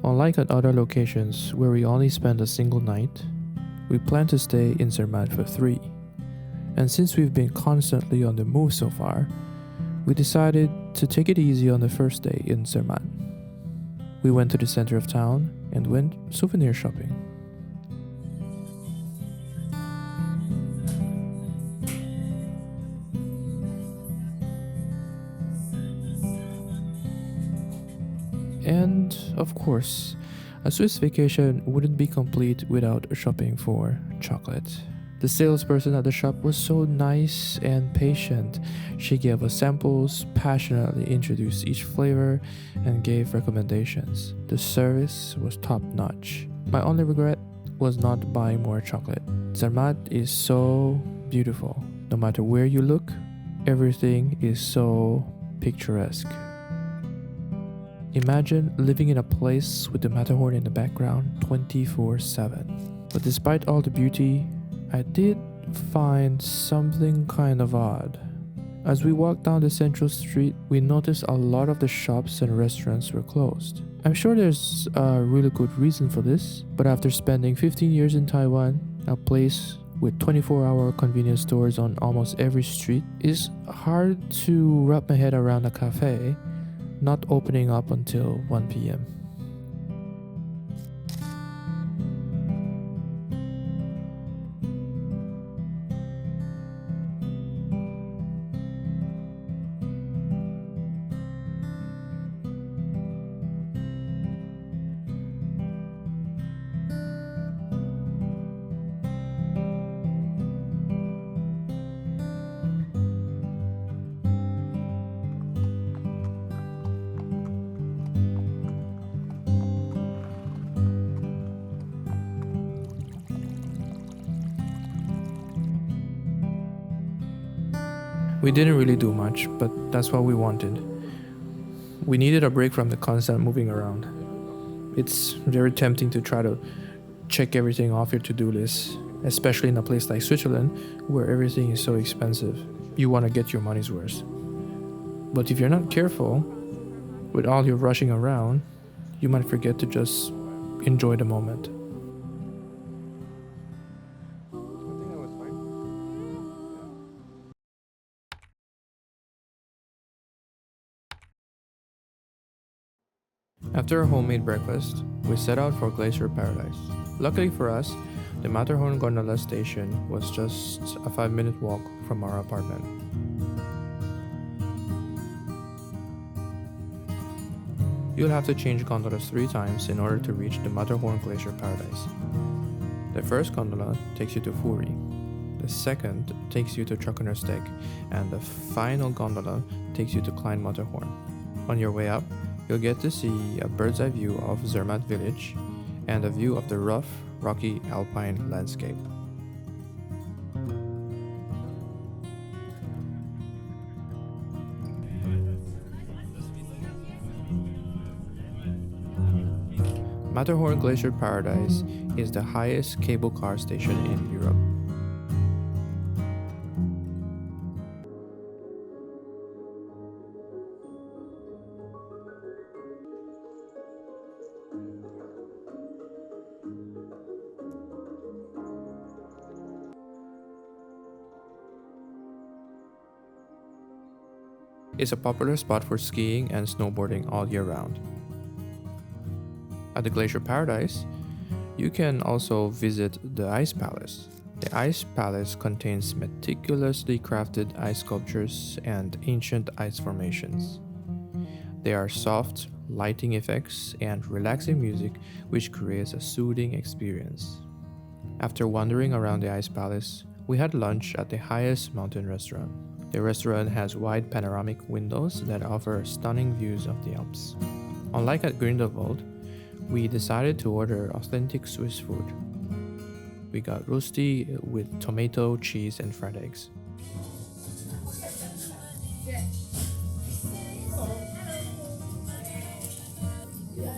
Unlike at other locations where we only spend a single night, we plan to stay in Zermatt for 3. And since we've been constantly on the move so far, we decided to take it easy on the first day in Zermatt. We went to the center of town and went souvenir shopping. And of course, a Swiss vacation wouldn't be complete without shopping for chocolate. The salesperson at the shop was so nice and patient. She gave us samples, passionately introduced each flavor, and gave recommendations. The service was top notch. My only regret was not buying more chocolate. Zermatt is so beautiful. No matter where you look, everything is so picturesque. Imagine living in a place with the Matterhorn in the background 24/7. But despite all the beauty, I did find something kind of odd. As we walked down the central street, we noticed a lot of the shops and restaurants were closed. I'm sure there's a really good reason for this, but after spending 15 years in Taiwan, a place with 24-hour convenience stores on almost every street, it's hard to wrap my head around a cafe not opening up until 1 p.m. We didn't really do much, but that's what we wanted. We needed a break from the constant moving around. It's very tempting to try to check everything off your to-do list, especially in a place like Switzerland where everything is so expensive. You want to get your money's worth. But if you're not careful, with all your rushing around, you might forget to just enjoy the moment. After a homemade breakfast, we set out for Glacier Paradise. Luckily for us, the Matterhorn gondola station was just a 5-minute walk from our apartment. You'll have to change gondolas 3 times in order to reach the Matterhorn Glacier Paradise. The first gondola takes you to Furi, the second takes you to Trockensteig, and the final gondola takes you to Klein Matterhorn. On your way up, you'll get to see a bird's eye view of Zermatt village and a view of the rough, rocky alpine landscape. Matterhorn Glacier Paradise is the highest cable car station in Europe. It's a popular spot for skiing and snowboarding all year round. At the Glacier Paradise, you can also visit the Ice Palace. The Ice Palace contains meticulously crafted ice sculptures and ancient ice formations. There are soft lighting effects and relaxing music which creates a soothing experience. After wandering around the Ice Palace, we had lunch at the highest mountain restaurant. The restaurant has wide panoramic windows that offer stunning views of the Alps. Unlike at Grindelwald, we decided to order authentic Swiss food. We got rosti with tomato, cheese, and fried eggs.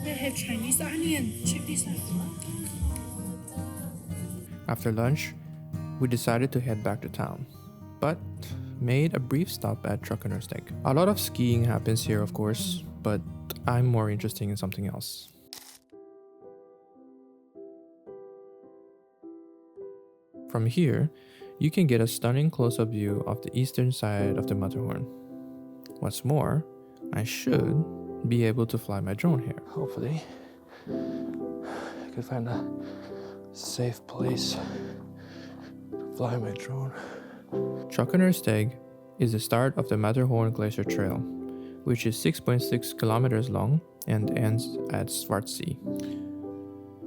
They have Chinese onion. Check this out. After lunch, we decided to head back to town, but made a brief stop at Trockensteig. A lot of skiing happens here, of course, but I'm more interested in something else. From here, you can get a stunning close-up view of the eastern side of the Matterhorn. What's more, I should be able to fly my drone here. Hopefully, I could find a safe place to fly my drone. Trockennersteg is the start of the Matterhorn Glacier Trail, which is 6.6 kilometers long and ends at Svartsee.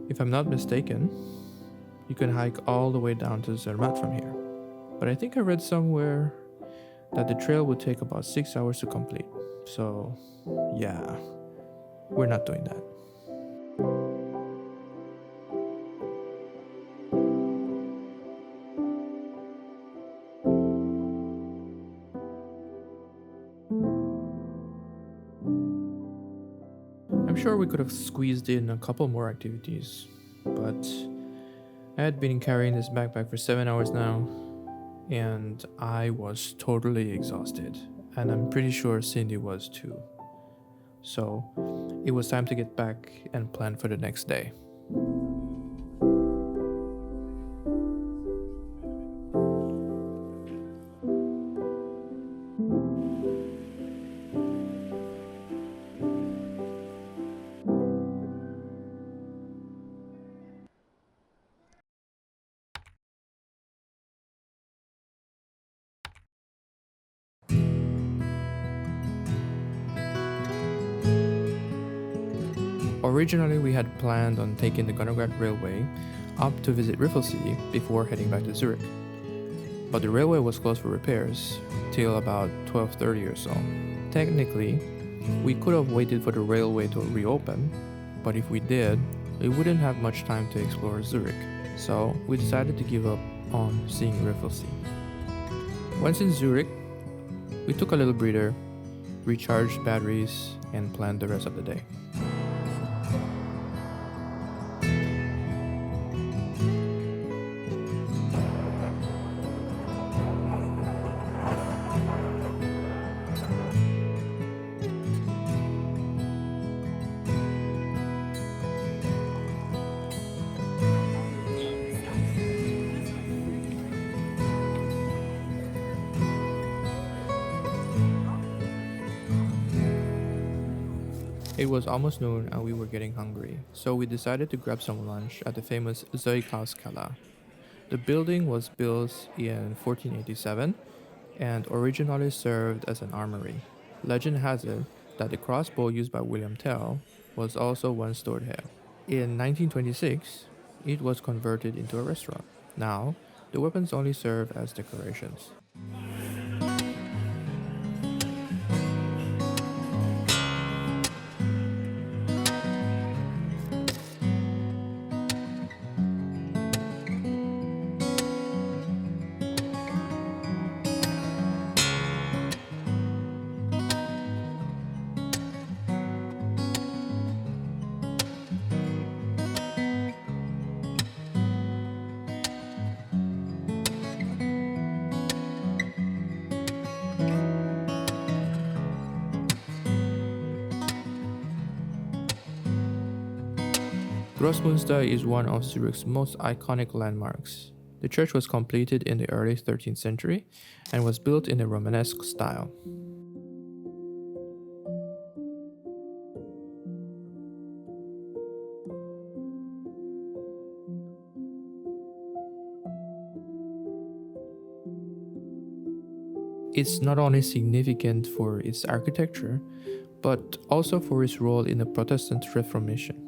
If I'm not mistaken, you can hike all the way down to Zermatt from here. But I think I read somewhere that the trail would take about 6 hours to complete. So, yeah, we're not doing that. I'm sure we could have squeezed in a couple more activities, but I had been carrying this backpack for 7 hours now, and I was totally exhausted, and I'm pretty sure Cindy was too. So it was time to get back and plan for the next day. Originally, we had planned on taking the Gunnergrad Railway up to visit Riffelsee before heading back to Zurich. But the railway was closed for repairs till about 12:30 or so. Technically, we could have waited for the railway to reopen, but if we did, we wouldn't have much time to explore Zurich, so we decided to give up on seeing Riffelsee. Once in Zurich, we took a little breather, recharged batteries, and planned the rest of the day. It was almost noon and we were getting hungry, so we decided to grab some lunch at the famous Zeughauskeller. The building was built in 1487 and originally served as an armory. Legend has it that the crossbow used by William Tell was also once stored here. In 1926, it was converted into a restaurant. Now, the weapons only serve as decorations. Grossmünster is one of Zurich's most iconic landmarks. The church was completed in the early 13th century and was built in a Romanesque style. It's not only significant for its architecture, but also for its role in the Protestant Reformation.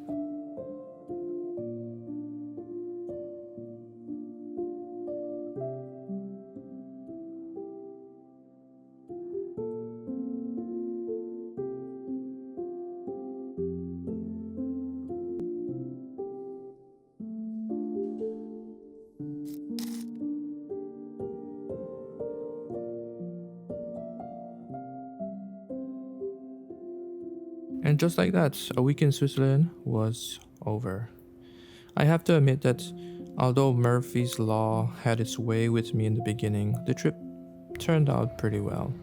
And just like that, a week in Switzerland was over. I have to admit that although Murphy's Law had its way with me in the beginning, the trip turned out pretty well.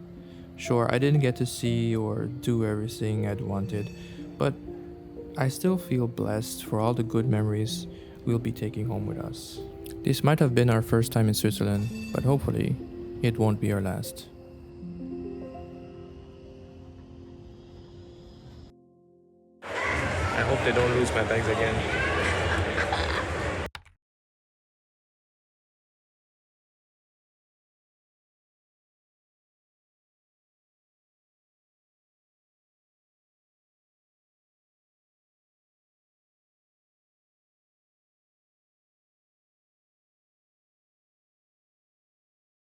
Sure, I didn't get to see or do everything I'd wanted, but I still feel blessed for all the good memories we'll be taking home with us. This might have been our first time in Switzerland, but hopefully, it won't be our last. I hope they don't lose my bags again.